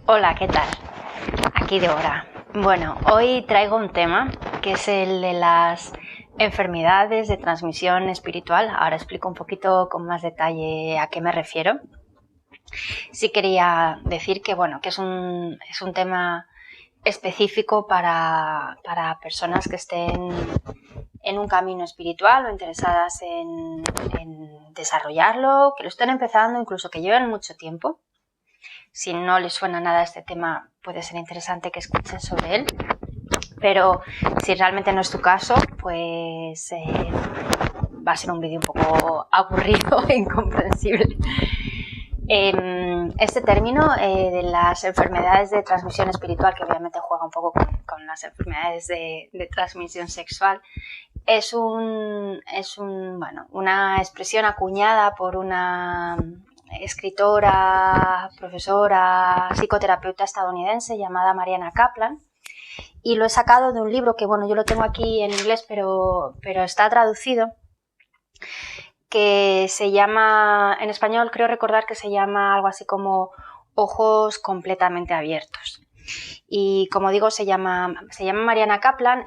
Hola, ¿qué tal? Aquí Débora. Bueno, hoy traigo un tema que es el de las enfermedades de transmisión espiritual. Ahora explico un poquito con más detalle a qué me refiero. Sí quería decir que, que es un tema específico para personas que estén en un camino espiritual o interesadas en desarrollarlo, que lo estén empezando, incluso que lleven mucho tiempo. Si no les suena nada este tema, puede ser interesante que escuchen sobre él. Pero si realmente no es tu caso, pues va a ser un vídeo un poco aburrido e incomprensible. Este término de las enfermedades de transmisión espiritual, que obviamente juega un poco con las enfermedades de transmisión sexual, es una expresión acuñada por una escritora, profesora, psicoterapeuta estadounidense llamada Mariana Kaplan, y lo he sacado de un libro que, yo lo tengo aquí en inglés, pero está traducido, que se llama, en español creo recordar que se llama algo así como Ojos completamente abiertos. Y como digo, se llama Mariana Kaplan.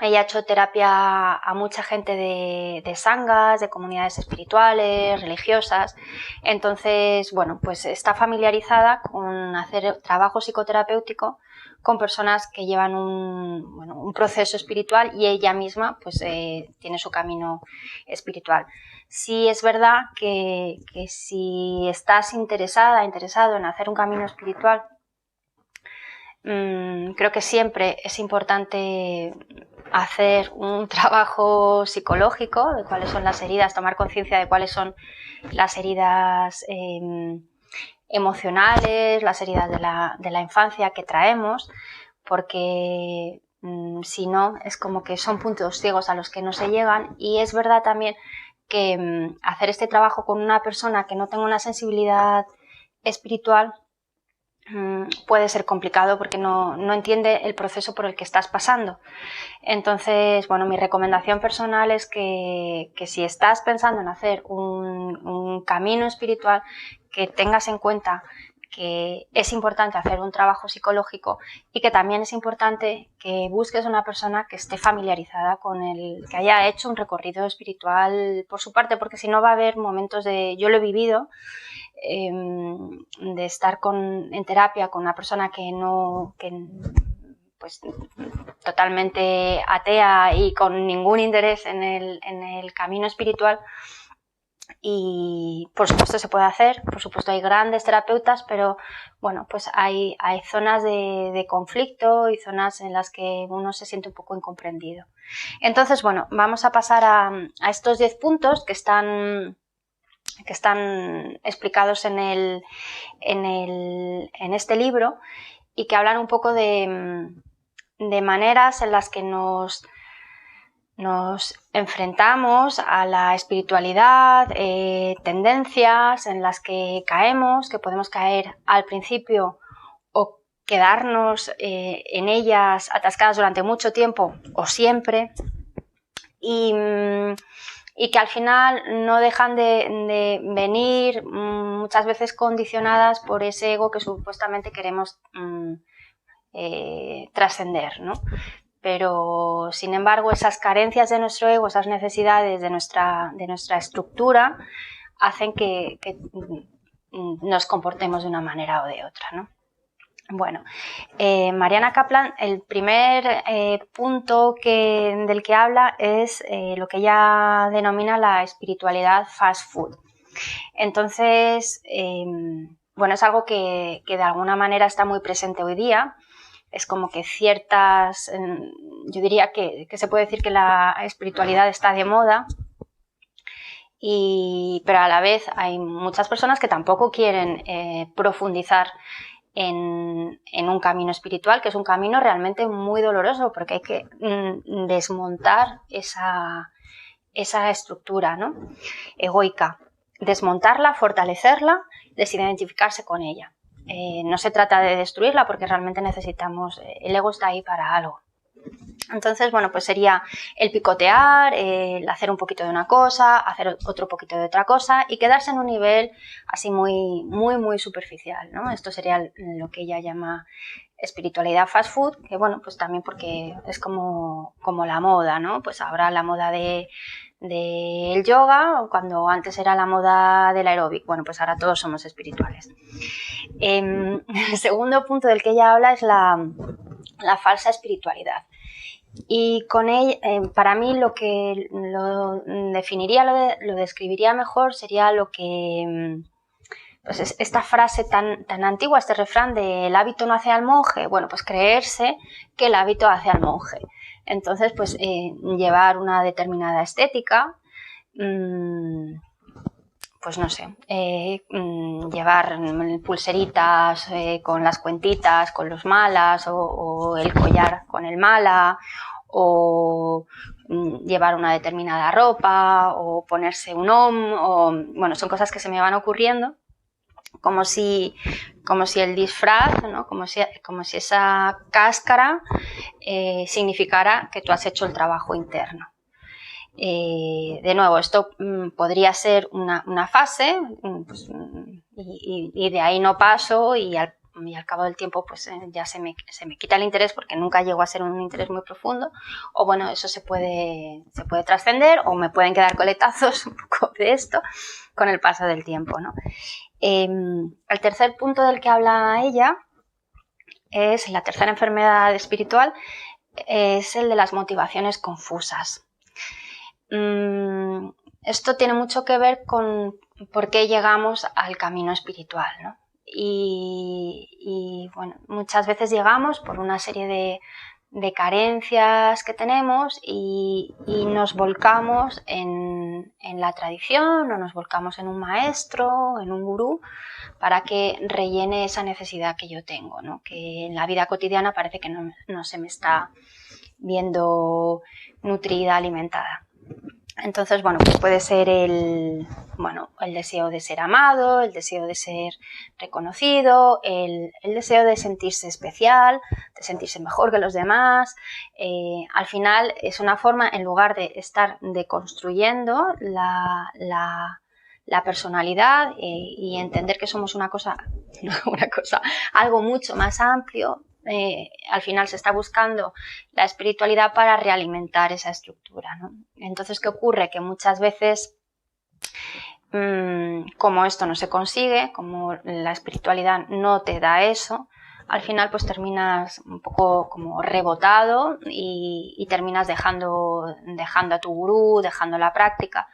Ella ha hecho terapia a mucha gente de sanghas, de comunidades espirituales, religiosas. Entonces, pues está familiarizada con hacer trabajo psicoterapéutico con personas que llevan un proceso espiritual, y ella misma pues tiene su camino espiritual. Sí es verdad que si estás interesado en hacer un camino espiritual, creo que siempre es importante hacer un trabajo psicológico de cuáles son las heridas, tomar conciencia de cuáles son las heridas emocionales, las heridas de la infancia que traemos, porque si no, es como que son puntos ciegos a los que no se llegan. Y es verdad también que hacer este trabajo con una persona que no tenga una sensibilidad espiritual puede ser complicado, porque no entiende el proceso por el que estás pasando. Entonces, mi recomendación personal es que si estás pensando en hacer un camino espiritual, que tengas en cuenta que es importante hacer un trabajo psicológico, y que también es importante que busques una persona que esté familiarizada con que haya hecho un recorrido espiritual por su parte, porque si no va a haber momentos yo lo he vivido, de estar en terapia con una persona pues totalmente atea y con ningún interés en el camino espiritual. Y por supuesto se puede hacer, por supuesto hay grandes terapeutas, pero pues hay zonas de conflicto y zonas en las que uno se siente un poco incomprendido. Entonces, vamos a pasar a estos 10 puntos que están explicados en este libro, y que hablan un poco de maneras en las que nos enfrentamos a la espiritualidad, tendencias en las que caemos, que podemos caer al principio o quedarnos en ellas atascadas durante mucho tiempo o siempre, y que al final no dejan de venir muchas veces condicionadas por ese ego que supuestamente queremos trascender, ¿no? Pero, sin embargo, esas carencias de nuestro ego, esas necesidades de nuestra estructura, hacen que nos comportemos de una manera o de otra, ¿no? Mariana Kaplan, el primer punto del que habla es lo que ella denomina la espiritualidad fast food. Entonces, es algo que de alguna manera está muy presente hoy día. Es como que yo diría que se puede decir que la espiritualidad está de moda, pero a la vez hay muchas personas que tampoco quieren profundizar en un camino espiritual, que es un camino realmente muy doloroso, porque hay que desmontar esa estructura, ¿no?, egoica, desmontarla, fortalecerla, desidentificarse con ella. No se trata de destruirla, porque realmente necesitamos, el ego está ahí para algo. Entonces, bueno, pues sería el picotear, el hacer un poquito de una cosa, hacer otro poquito de otra cosa y quedarse en un nivel así muy, muy, muy superficial, ¿no? Esto sería lo que ella llama espiritualidad fast food, que bueno, pues también porque es como la moda, ¿no? Pues ahora la moda del yoga, cuando antes era la moda del aeróbic, bueno, pues ahora todos somos espirituales. El segundo punto del que ella habla es la falsa espiritualidad. Y con ella, para mí lo que lo definiría, lo describiría mejor sería lo que, pues esta frase tan antigua, este refrán de el hábito no hace al monje, bueno, pues creerse que el hábito hace al monje. Entonces, pues llevar una determinada estética, pues no sé, llevar pulseritas con las cuentitas, con los malas, o el collar con el mala, o llevar una determinada ropa, o ponerse un o bueno, son cosas que se me van ocurriendo, como si el disfraz, ¿no? como si esa cáscara significara que tú has hecho el trabajo interno. De nuevo, esto podría ser una fase, pues, y de ahí no paso, y al cabo del tiempo pues ya se me quita el interés porque nunca llego a ser un interés muy profundo, o bueno, eso se puede trascender, o me pueden quedar coletazos un poco de esto con el paso del tiempo, ¿no? El tercer punto del que habla ella es la tercera enfermedad espiritual, es el de las motivaciones confusas. Esto tiene mucho que ver con por qué llegamos al camino espiritual, ¿no? Y bueno, muchas veces llegamos por una serie de carencias que tenemos y nos volcamos en la tradición, o nos volcamos en un maestro, en un gurú, para que rellene esa necesidad que yo tengo, ¿no? Que en la vida cotidiana parece que no se me está viendo nutrida, alimentada. Entonces, bueno, pues puede ser el deseo de ser amado, el deseo de ser reconocido, el deseo de sentirse especial, de sentirse mejor que los demás. Al final es una forma, en lugar de estar deconstruyendo la personalidad y entender que somos algo mucho más amplio. Al final se está buscando la espiritualidad para realimentar esa estructura, ¿no? Entonces, ¿qué ocurre? Que muchas veces, como esto no se consigue, como la espiritualidad no te da eso, al final pues terminas un poco como rebotado y terminas dejando a tu gurú, dejando la práctica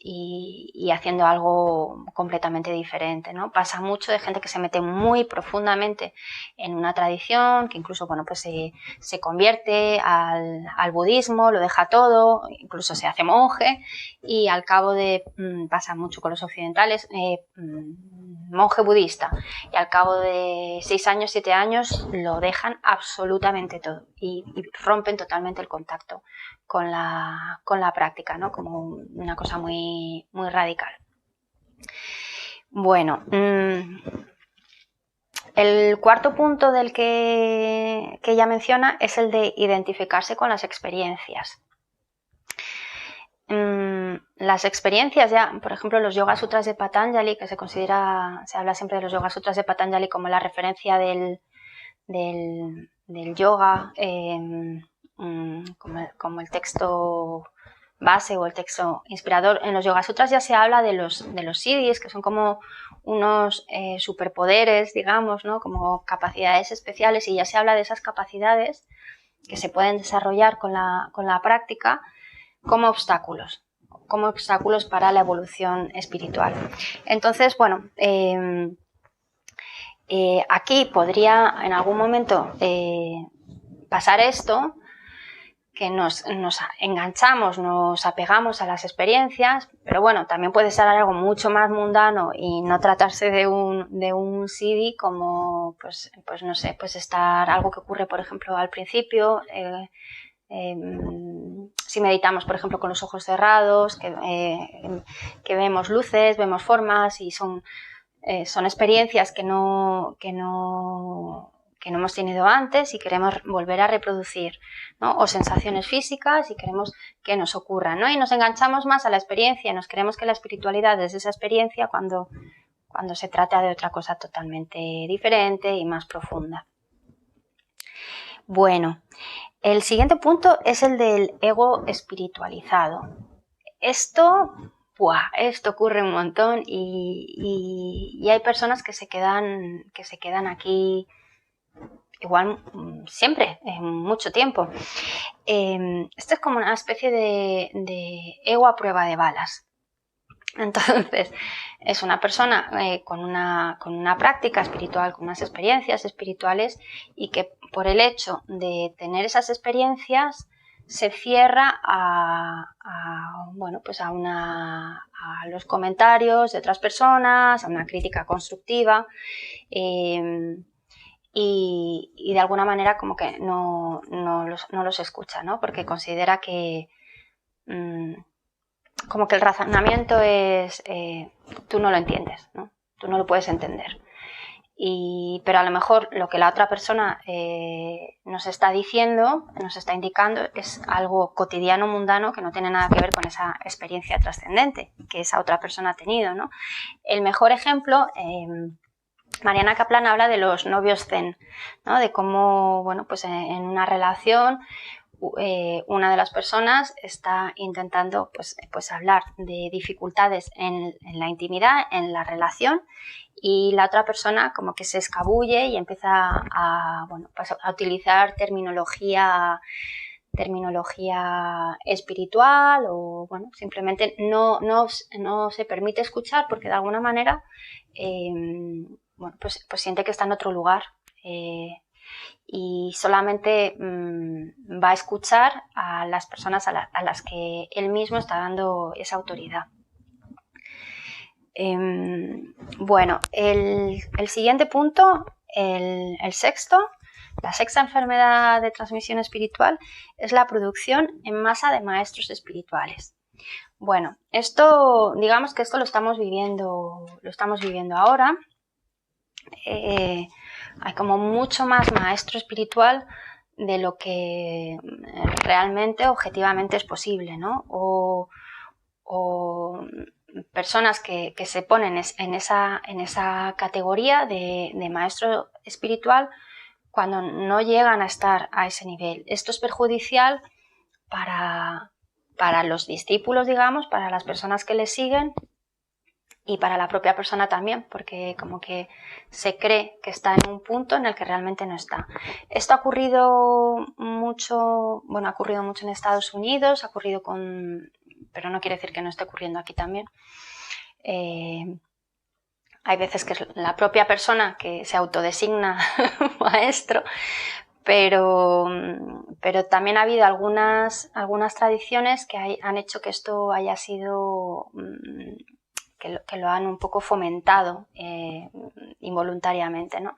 y haciendo algo completamente diferente, ¿no? Pasa mucho de gente que se mete muy profundamente en una tradición, que incluso, bueno, pues se convierte al budismo, lo deja todo, incluso se hace monje, y al cabo de, pasa mucho con los occidentales, monje budista, y al cabo de 6 años, 7 años, lo dejan absolutamente todo y rompen totalmente el contacto con la práctica, ¿no? Como una cosa muy, muy radical. Bueno, el cuarto punto del que ella menciona es el de identificarse con las experiencias. Las experiencias, ya, por ejemplo, los Yoga Sutras de Patanjali, que se habla siempre de los Yoga Sutras de Patanjali como la referencia del yoga, como el texto base o el texto inspirador. En los Yoga Sutras ya se habla de los siddhis, que son como unos superpoderes, digamos, ¿no? Como capacidades especiales, y ya se habla de esas capacidades que se pueden desarrollar con la práctica como obstáculos para la evolución espiritual. Entonces, bueno, aquí podría en algún momento pasar esto, que nos enganchamos, nos apegamos a las experiencias, pero bueno, también puede ser algo mucho más mundano y no tratarse de un siddhi, como pues no sé, pues estar algo que ocurre, por ejemplo, al principio, si meditamos, por ejemplo, con los ojos cerrados, que vemos luces, vemos formas, y son experiencias que no hemos tenido antes y queremos volver a reproducir, ¿no? O sensaciones físicas y queremos que nos ocurran, ¿no? Y nos enganchamos más a la experiencia, nos creemos que la espiritualidad es esa experiencia cuando se trata de otra cosa totalmente diferente y más profunda. Bueno, el siguiente punto es el del ego espiritualizado. Esto ocurre un montón y hay personas que se quedan aquí igual siempre, mucho tiempo. Esto es como una especie de ego a prueba de balas. Entonces, es una persona con una práctica espiritual, con unas experiencias espirituales y que por el hecho de tener esas experiencias se cierra a los comentarios de otras personas, a una crítica constructiva y de alguna manera como que no los escucha, ¿no? Porque considera que como que el razonamiento es tú no lo entiendes, ¿no? Tú no lo puedes entender. Pero a lo mejor lo que la otra persona nos está diciendo, nos está indicando, es algo cotidiano, mundano, que no tiene nada que ver con esa experiencia trascendente que esa otra persona ha tenido, ¿no? El mejor ejemplo, Mariana Kaplan habla de los novios zen, ¿no? De cómo, bueno, pues en una relación una de las personas está intentando pues hablar de dificultades en la intimidad, en la relación, y la otra persona como que se escabulle y empieza a utilizar terminología espiritual o bueno, simplemente no se permite escuchar porque de alguna manera pues siente que está en otro lugar. Y solamente va a escuchar a las personas a las que él mismo está dando esa autoridad. Bueno, el siguiente punto, el sexto, la sexta enfermedad de transmisión espiritual es la producción en masa de maestros espirituales. Bueno, digamos que esto lo estamos viviendo ahora. Hay como mucho más maestro espiritual de lo que realmente, objetivamente es posible, ¿no? O personas que se ponen en esa categoría de maestro espiritual cuando no llegan a estar a ese nivel. Esto es perjudicial para los discípulos, digamos, para las personas que le siguen y para la propia persona también, porque como que se cree que está en un punto en el que realmente no está. Esto ha ocurrido mucho en Estados Unidos, pero no quiere decir que no esté ocurriendo aquí también. Hay veces que es la propia persona que se autodesigna maestro, pero también ha habido algunas tradiciones que han hecho que esto haya sido que lo han un poco fomentado involuntariamente, ¿no?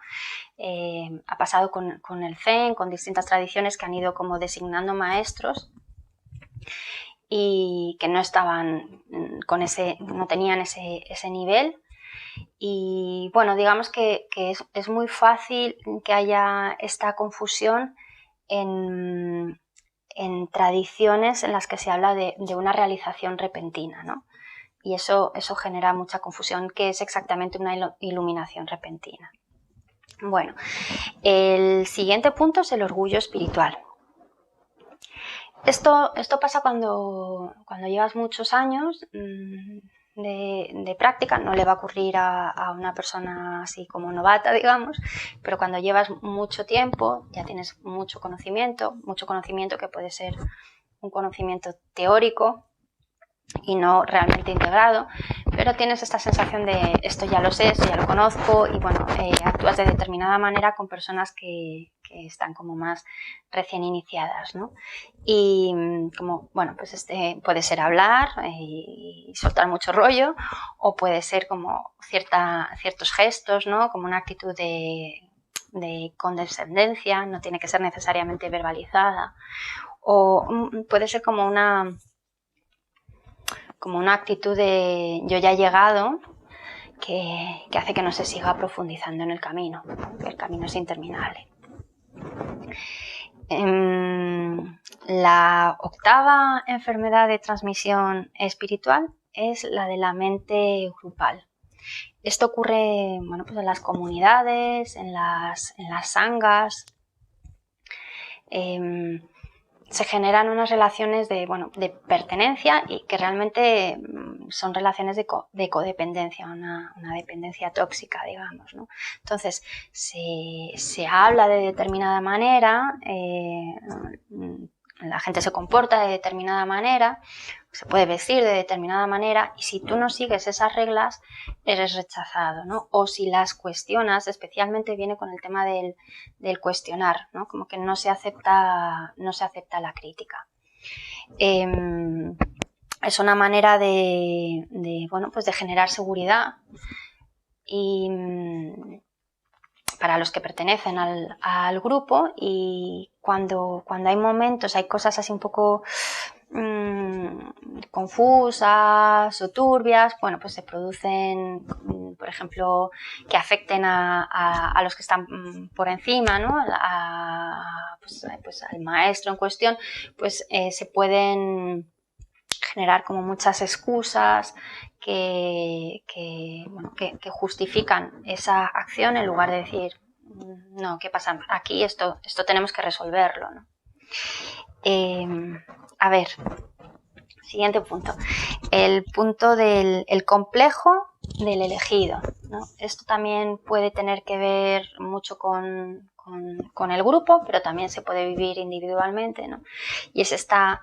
Ha pasado con el Zen, con distintas tradiciones que han ido como designando maestros y que no estaban no tenían ese nivel. Y bueno, digamos que es muy fácil que haya esta confusión en tradiciones en las que se habla de una realización repentina, ¿no? Y eso genera mucha confusión, que es exactamente una iluminación repentina. Bueno, el siguiente punto es el orgullo espiritual. Esto pasa cuando llevas muchos años de práctica. No le va a ocurrir a una persona así como novata, digamos, pero cuando llevas mucho tiempo, ya tienes mucho conocimiento que puede ser un conocimiento teórico y no realmente integrado, pero tienes esta sensación de esto ya lo sé, esto ya lo conozco y bueno, actúas de determinada manera con personas que están como más recién iniciadas, ¿no? Y como, bueno, pues puede ser hablar y soltar mucho rollo, o puede ser como ciertos gestos, ¿no? Como una actitud de condescendencia, no tiene que ser necesariamente verbalizada, o puede ser como una actitud de yo ya he llegado, que hace que no se siga profundizando en el camino, que el camino es interminable. La octava enfermedad de transmisión espiritual es la de la mente grupal. Esto ocurre, bueno, pues en las comunidades, en las sanghas. Se generan unas relaciones de pertenencia y que realmente son relaciones de codependencia, una dependencia tóxica, digamos, ¿no? Entonces, se habla de determinada manera, la gente se comporta de determinada manera, se puede vestir de determinada manera, y si tú no sigues esas reglas, eres rechazado, ¿no? O si las cuestionas, especialmente viene con el tema del cuestionar, ¿no? Como que no se acepta la crítica. Es una manera de generar seguridad y para los que pertenecen al grupo, y cuando hay momentos, hay cosas así un poco confusas o turbias, bueno, pues se producen, por ejemplo, que afecten a los que están por encima, ¿no? Pues al maestro en cuestión, pues se pueden generar como muchas excusas que justifican esa acción, en lugar de decir, no, ¿qué pasa? Aquí esto tenemos que resolverlo, ¿no? A ver, siguiente punto. El punto del complejo del elegido, ¿no? Esto también puede tener que ver mucho con el grupo, pero también se puede vivir individualmente, ¿no? Y es esta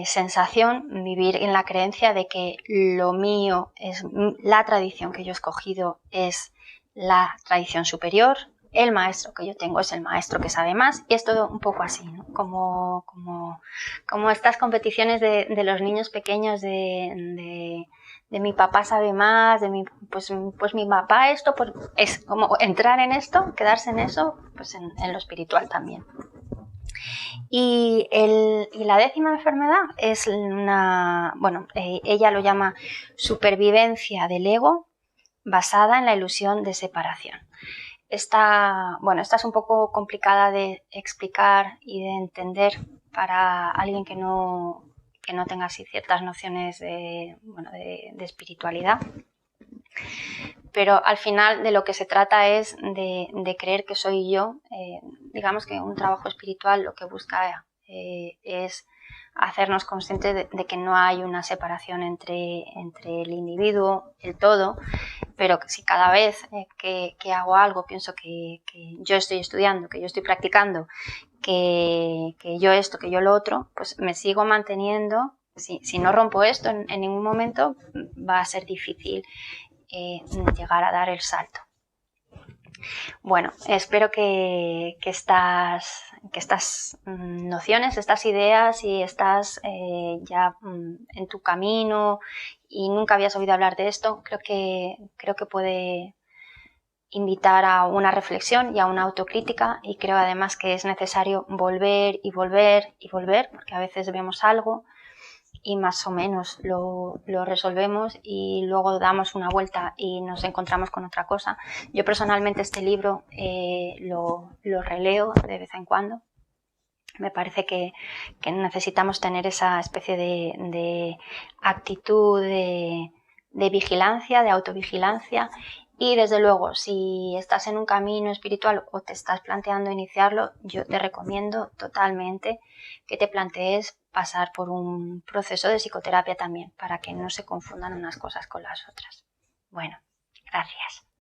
sensación, vivir en la creencia de que lo mío es la tradición que yo he escogido, es la tradición superior, el maestro que yo tengo es el maestro que sabe más, y es todo un poco así, ¿no? Como estas competiciones de los niños pequeños de mi papá sabe más, pues mi papá esto, pues es como entrar en esto, quedarse en eso, pues en lo espiritual también. Y la 10ª enfermedad es ella lo llama supervivencia del ego basada en la ilusión de separación. Esta es un poco complicada de explicar y de entender para alguien que no tenga así ciertas nociones de espiritualidad. Pero al final de lo que se trata es de creer que soy yo. Digamos que un trabajo espiritual lo que busca es hacernos conscientes de que no hay una separación entre el individuo, el todo, pero que si cada vez que hago algo pienso que yo estoy estudiando, que yo estoy practicando, que yo esto, que yo lo otro, pues me sigo manteniendo. Si no rompo esto en ningún momento, va a ser difícil llegar a dar el salto. Bueno, espero que estas nociones, estas ideas, y estás ya en tu camino y nunca habías oído hablar de esto, creo que puede invitar a una reflexión y a una autocrítica, y creo además que es necesario volver y volver y volver, porque a veces vemos algo y más o menos lo resolvemos y luego damos una vuelta y nos encontramos con otra cosa. Yo personalmente este libro lo releo de vez en cuando. Me parece que necesitamos tener esa especie de actitud de vigilancia, de autovigilancia. Y desde luego, si estás en un camino espiritual o te estás planteando iniciarlo, yo te recomiendo totalmente que te plantees pasar por un proceso de psicoterapia también, para que no se confundan unas cosas con las otras. Bueno, gracias.